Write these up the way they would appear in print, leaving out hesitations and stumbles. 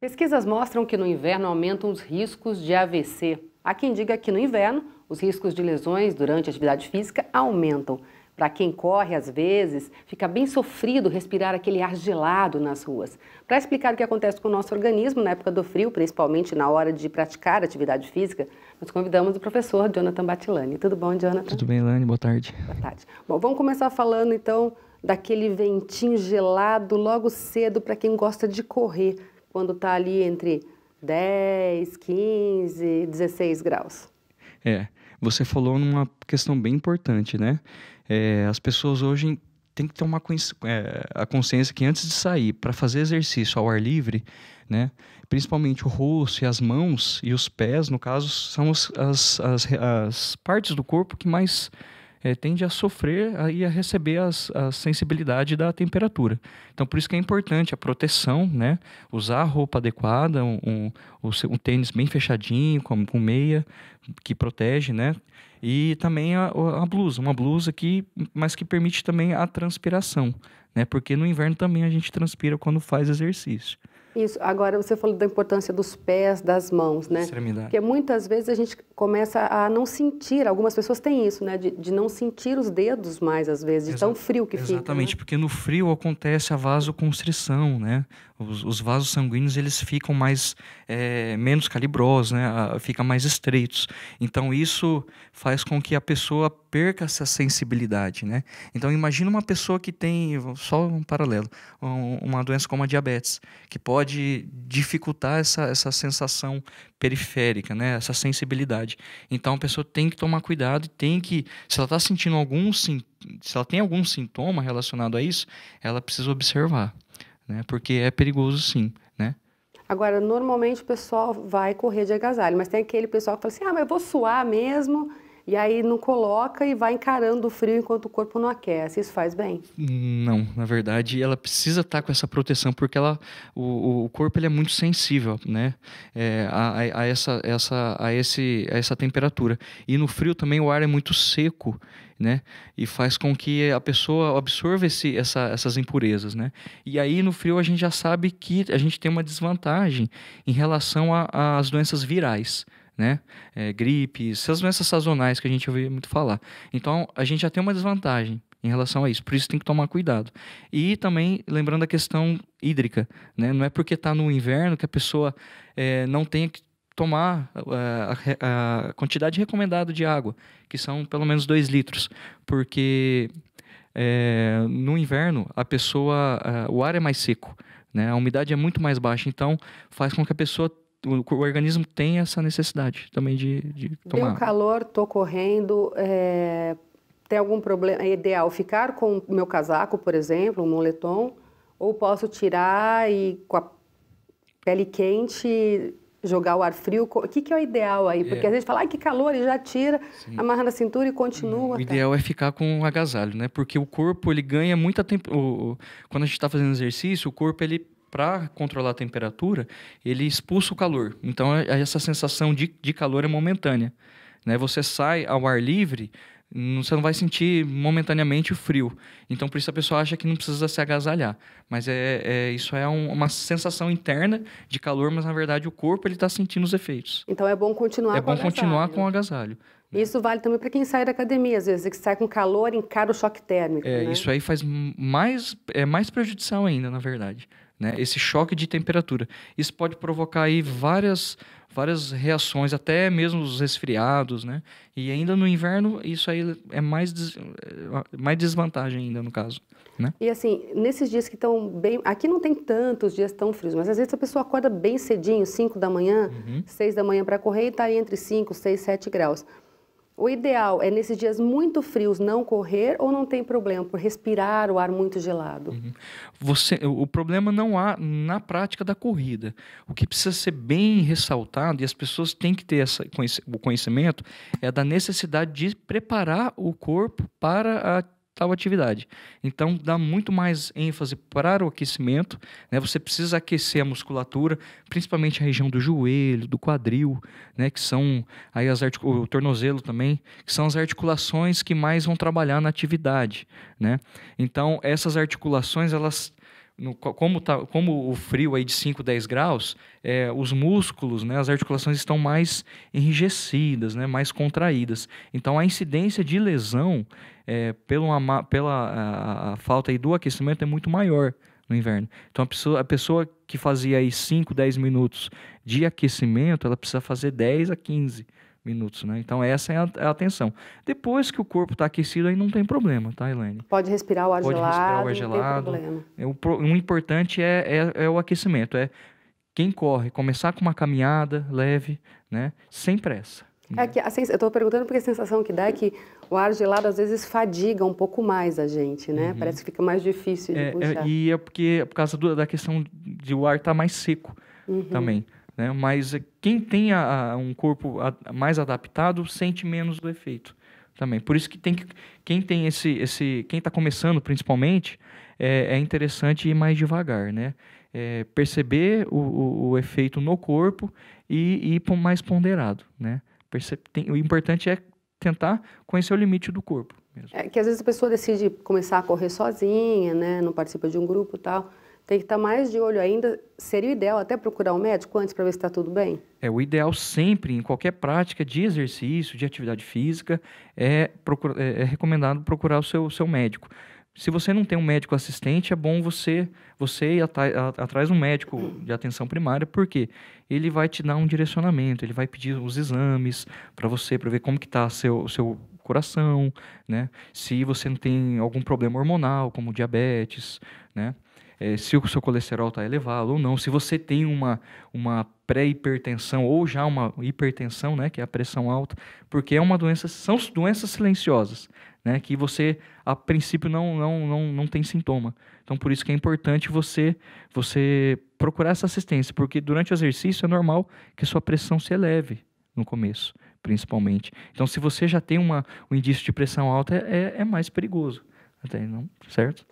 Pesquisas mostram que no inverno aumentam os riscos de AVC. Há quem diga que no inverno, os riscos de lesões durante a atividade física aumentam. Para quem corre, às vezes, fica bem sofrido respirar aquele ar gelado nas ruas. Para explicar o que acontece com o nosso organismo na época do frio, principalmente na hora de praticar atividade física, nós convidamos o professor Jonathan Batilani. Tudo bom, Jonathan? Tudo bem, Elane? Boa tarde. Boa tarde. Bom, vamos começar falando então daquele ventinho gelado logo cedo para quem gosta de correr, quando está ali entre 10, 15, 16 graus. Você falou numa questão bem importante, né? As pessoas hoje têm que tomar a consciência que antes de sair para fazer exercício ao ar livre, né? Principalmente o rosto e as mãos e os pés, no caso, são as partes do corpo que mais tende a sofrer e a receber a sensibilidade da temperatura. Então, por isso que é importante a proteção, né? Usar a roupa adequada, um tênis bem fechadinho, com meia, que protege, né? E também a blusa, uma blusa mas que permite também a transpiração, né? Porque no inverno também a gente transpira quando faz exercício. Isso. Agora, você falou da importância dos pés, das mãos, né? Extremidade. Porque muitas vezes a gente começa a não sentir, algumas pessoas têm isso, né? De não sentir os dedos mais, às vezes, de tão frio que fica. Exatamente, né? porque no frio acontece a vasoconstrição, né? Os vasos sanguíneos, eles ficam menos calibrosos, né? Ficam mais estreitos. Então, isso faz com que a pessoa perca essa sensibilidade, né? Então, imagina uma pessoa que tem, só um paralelo, uma doença como a diabetes, que pode dificultar essa sensação periférica, né? Essa sensibilidade. Então, a pessoa tem que tomar cuidado e se ela está sentindo se ela tem algum sintoma relacionado a isso, ela precisa observar, né? Porque é perigoso sim, né? Agora, normalmente o pessoal vai correr de agasalho, mas tem aquele pessoal que fala assim, mas eu vou suar mesmo, e aí não coloca e vai encarando o frio enquanto o corpo não aquece. Isso faz bem? Não, na verdade, ela precisa estar com essa proteção, porque o corpo ele é muito sensível, né? A essa temperatura. E no frio também o ar é muito seco, né? E faz com que a pessoa absorva essas impurezas, né? E aí no frio a gente já sabe que a gente tem uma desvantagem em relação às doenças virais, né? Gripe, essas doenças sazonais que a gente ouve muito falar. Então, a gente já tem uma desvantagem em relação a isso, por isso tem que tomar cuidado. E também, lembrando a questão hídrica, né? Não é porque está no inverno que a pessoa não tenha que tomar a quantidade recomendada de água, que são pelo menos 2 litros, porque no inverno o ar é mais seco, né? A umidade é muito mais baixa, então faz com que o organismo tem essa necessidade também de tomar Deu água. calor, tô correndo, tem algum problema? É ideal ficar com o meu casaco, por exemplo, um moletom, ou posso tirar e com a pele quente jogar o ar frio? O que é o ideal aí? Porque às vezes fala, ai que calor, e já tira, amarra na cintura e continua. O ideal é ficar com um agasalho, né? Porque o corpo ele ganha muita quando a gente está fazendo exercício, o corpo ele para controlar a temperatura, ele expulsa o calor. Então, essa sensação de calor é momentânea, né? Você sai ao ar livre, você não vai sentir momentaneamente o frio. Então, por isso a pessoa acha que não precisa se agasalhar. Mas isso é uma sensação interna de calor, mas na verdade o corpo está sentindo os efeitos. Então é bom continuar É com o bom agasalho. continuar com o agasalho. Isso vale também para quem sai da academia, às vezes, que sai com calor e encara o choque térmico, né? Isso aí faz mais prejudicial ainda, na verdade, né? Esse choque de temperatura. Isso pode provocar aí várias reações, até mesmo os resfriados, né? E ainda no inverno, isso aí é mais desvantagem ainda, no caso, né? E assim, nesses dias que estão bem... Aqui não tem tantos dias tão frios, mas às vezes a pessoa acorda bem cedinho, 5 da manhã, 6 da manhã para correr e está entre 5, 6, 7 graus. O ideal é, nesses dias muito frios, não correr ou não tem problema por respirar o ar muito gelado? O problema não há na prática da corrida. O que precisa ser bem ressaltado, e as pessoas têm que ter o conhecimento, é da necessidade de preparar o corpo para a tal atividade. Então, dá muito mais ênfase para o aquecimento, né? Você precisa aquecer a musculatura, principalmente a região do joelho, do quadril, né? Que são aí o tornozelo também, que são as articulações que mais vão trabalhar na atividade, né? Então, essas articulações, elas como o frio aí de 5, 10 graus, os músculos, né, as articulações estão mais enrijecidas, né, mais contraídas. Então, a incidência de lesão pela a falta aí do aquecimento é muito maior no inverno. Então, a pessoa que fazia aí 5, 10 minutos de aquecimento, ela precisa fazer 10 a 15 minutos, né? Então, essa é a atenção. Depois que o corpo está aquecido, aí não tem problema, tá, Elaine? Pode respirar o ar Pode gelado, respirar o ar não gelado. tem problema. O importante é o aquecimento. Quem corre, começar com uma caminhada leve, né? Sem pressa. Eu estou perguntando porque a sensação que dá é que o ar gelado às vezes fadiga um pouco mais a gente, né? Parece que fica mais difícil de puxar. E é por causa da questão de o ar estar mais seco também. Né? Mas quem tem um corpo mais adaptado sente menos do efeito também. Por isso que quem tem quem está começando principalmente, é interessante ir mais devagar, né? Perceber o efeito no corpo e ir mais ponderado, né? O importante é tentar conhecer o limite do corpo mesmo. Que às vezes a pessoa decide começar a correr sozinha, né? Não participa de um grupo e tal. Tem que estar mais de olho ainda. Seria o ideal até procurar um médico antes para ver se está tudo bem? O ideal sempre, em qualquer prática de exercício, de atividade física, é recomendado procurar o seu médico. Se você não tem um médico assistente, é bom você ir atrás de um médico de atenção primária, porque ele vai te dar um direcionamento, ele vai pedir os exames para ver como que está o seu coração, né? Se você não tem algum problema hormonal, como diabetes, né? Se o seu colesterol está elevado ou não, se você tem uma pré-hipertensão ou já uma hipertensão, né, que é a pressão alta, porque são doenças silenciosas, né, que você, a princípio, não tem sintoma. Então, por isso que é importante você procurar essa assistência, porque durante o exercício é normal que sua pressão se eleve no começo, principalmente. Então, se você já tem um indício de pressão alta, é mais perigoso, até, não, certo?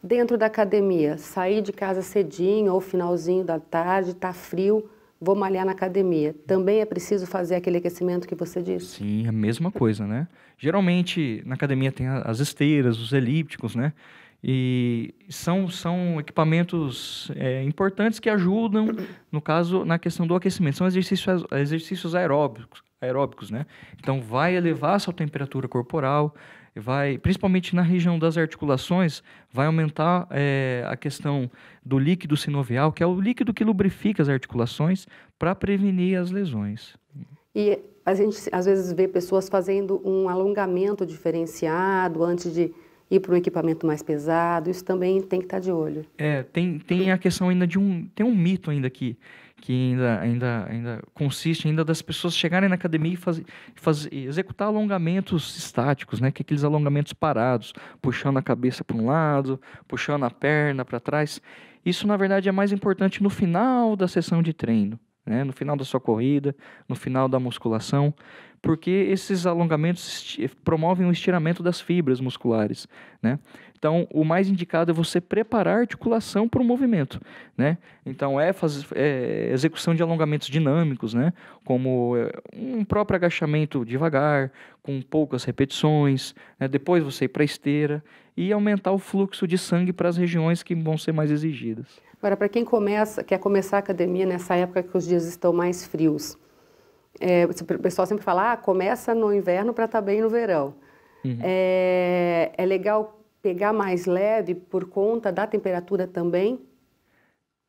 Dentro da academia, sair de casa cedinho ou finalzinho da tarde, está frio, vou malhar na academia. Também é preciso fazer aquele aquecimento que você disse? Sim, a mesma coisa, né? Geralmente, na academia tem as esteiras, os elípticos, né? E são equipamentos importantes que ajudam, no caso, na questão do aquecimento. São exercícios aeróbicos, né? Então, vai elevar a sua temperatura corporal, principalmente na região das articulações, vai aumentar a questão do líquido sinovial, que é o líquido que lubrifica as articulações para prevenir as lesões. E a gente, às vezes, vê pessoas fazendo um alongamento diferenciado antes de ir para um equipamento mais pesado. Isso também tem que estar de olho. Tem a questão ainda tem um mito ainda que ainda consiste ainda das pessoas chegarem na academia e executar alongamentos estáticos, né? Que é aqueles alongamentos parados, puxando a cabeça para um lado, puxando a perna para trás. Isso, na verdade, é mais importante no final da sessão de treino, né? No final da sua corrida, no final da musculação, porque esses alongamentos promovem o estiramento das fibras musculares, né? Então, o mais indicado é você preparar a articulação para o movimento, né? Então, execução de alongamentos dinâmicos, né? Como um próprio agachamento devagar, com poucas repetições, né? Depois você ir para a esteira e aumentar o fluxo de sangue para as regiões que vão ser mais exigidas. Agora, para quem quer começar a academia nessa época que os dias estão mais frios, o pessoal sempre fala, começa no inverno para estar bem no verão. Uhum. É legal pegar mais leve por conta da temperatura também?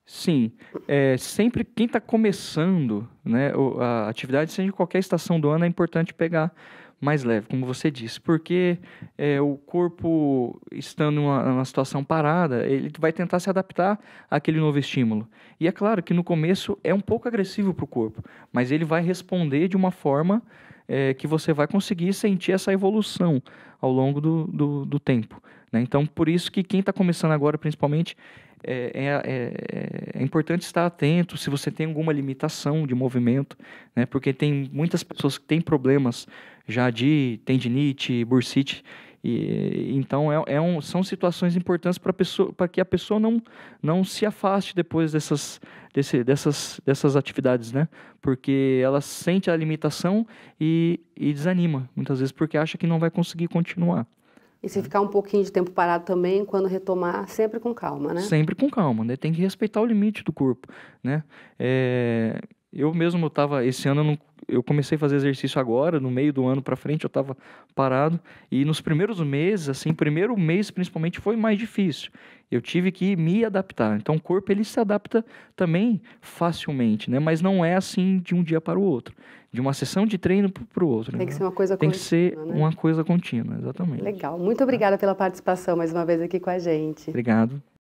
Sim, sempre quem está começando, né, a atividade, seja em qualquer estação do ano, é importante pegar mais leve, como você disse, porque o corpo, estando numa situação parada, ele vai tentar se adaptar àquele novo estímulo. E é claro que no começo é um pouco agressivo para o corpo, mas ele vai responder de uma forma que você vai conseguir sentir essa evolução ao longo do tempo, né? Então, por isso que quem está começando agora, principalmente, é importante estar atento se você tem alguma limitação de movimento, né? Porque tem muitas pessoas que têm problemas já de tendinite, bursite, então são situações importantes para que a pessoa não se afaste depois dessas atividades, né? Porque ela sente a limitação e desanima, muitas vezes, porque acha que não vai conseguir continuar. E se ficar um pouquinho de tempo parado também, quando retomar, sempre com calma, né? Sempre com calma, né? Tem que respeitar o limite do corpo, né? Eu mesmo esse ano eu comecei a fazer exercício agora, no meio do ano para frente eu estava parado, e nos primeiros meses, assim, primeiro mês principalmente foi mais difícil. Eu tive que me adaptar. Então o corpo ele se adapta também facilmente, né? Mas não é assim de um dia para o outro, de uma sessão de treino para o outro. Tem que ser uma coisa Tem contínua, que ser né? uma coisa contínua, exatamente. Legal. Muito obrigada pela participação mais uma vez aqui com a gente. Obrigado.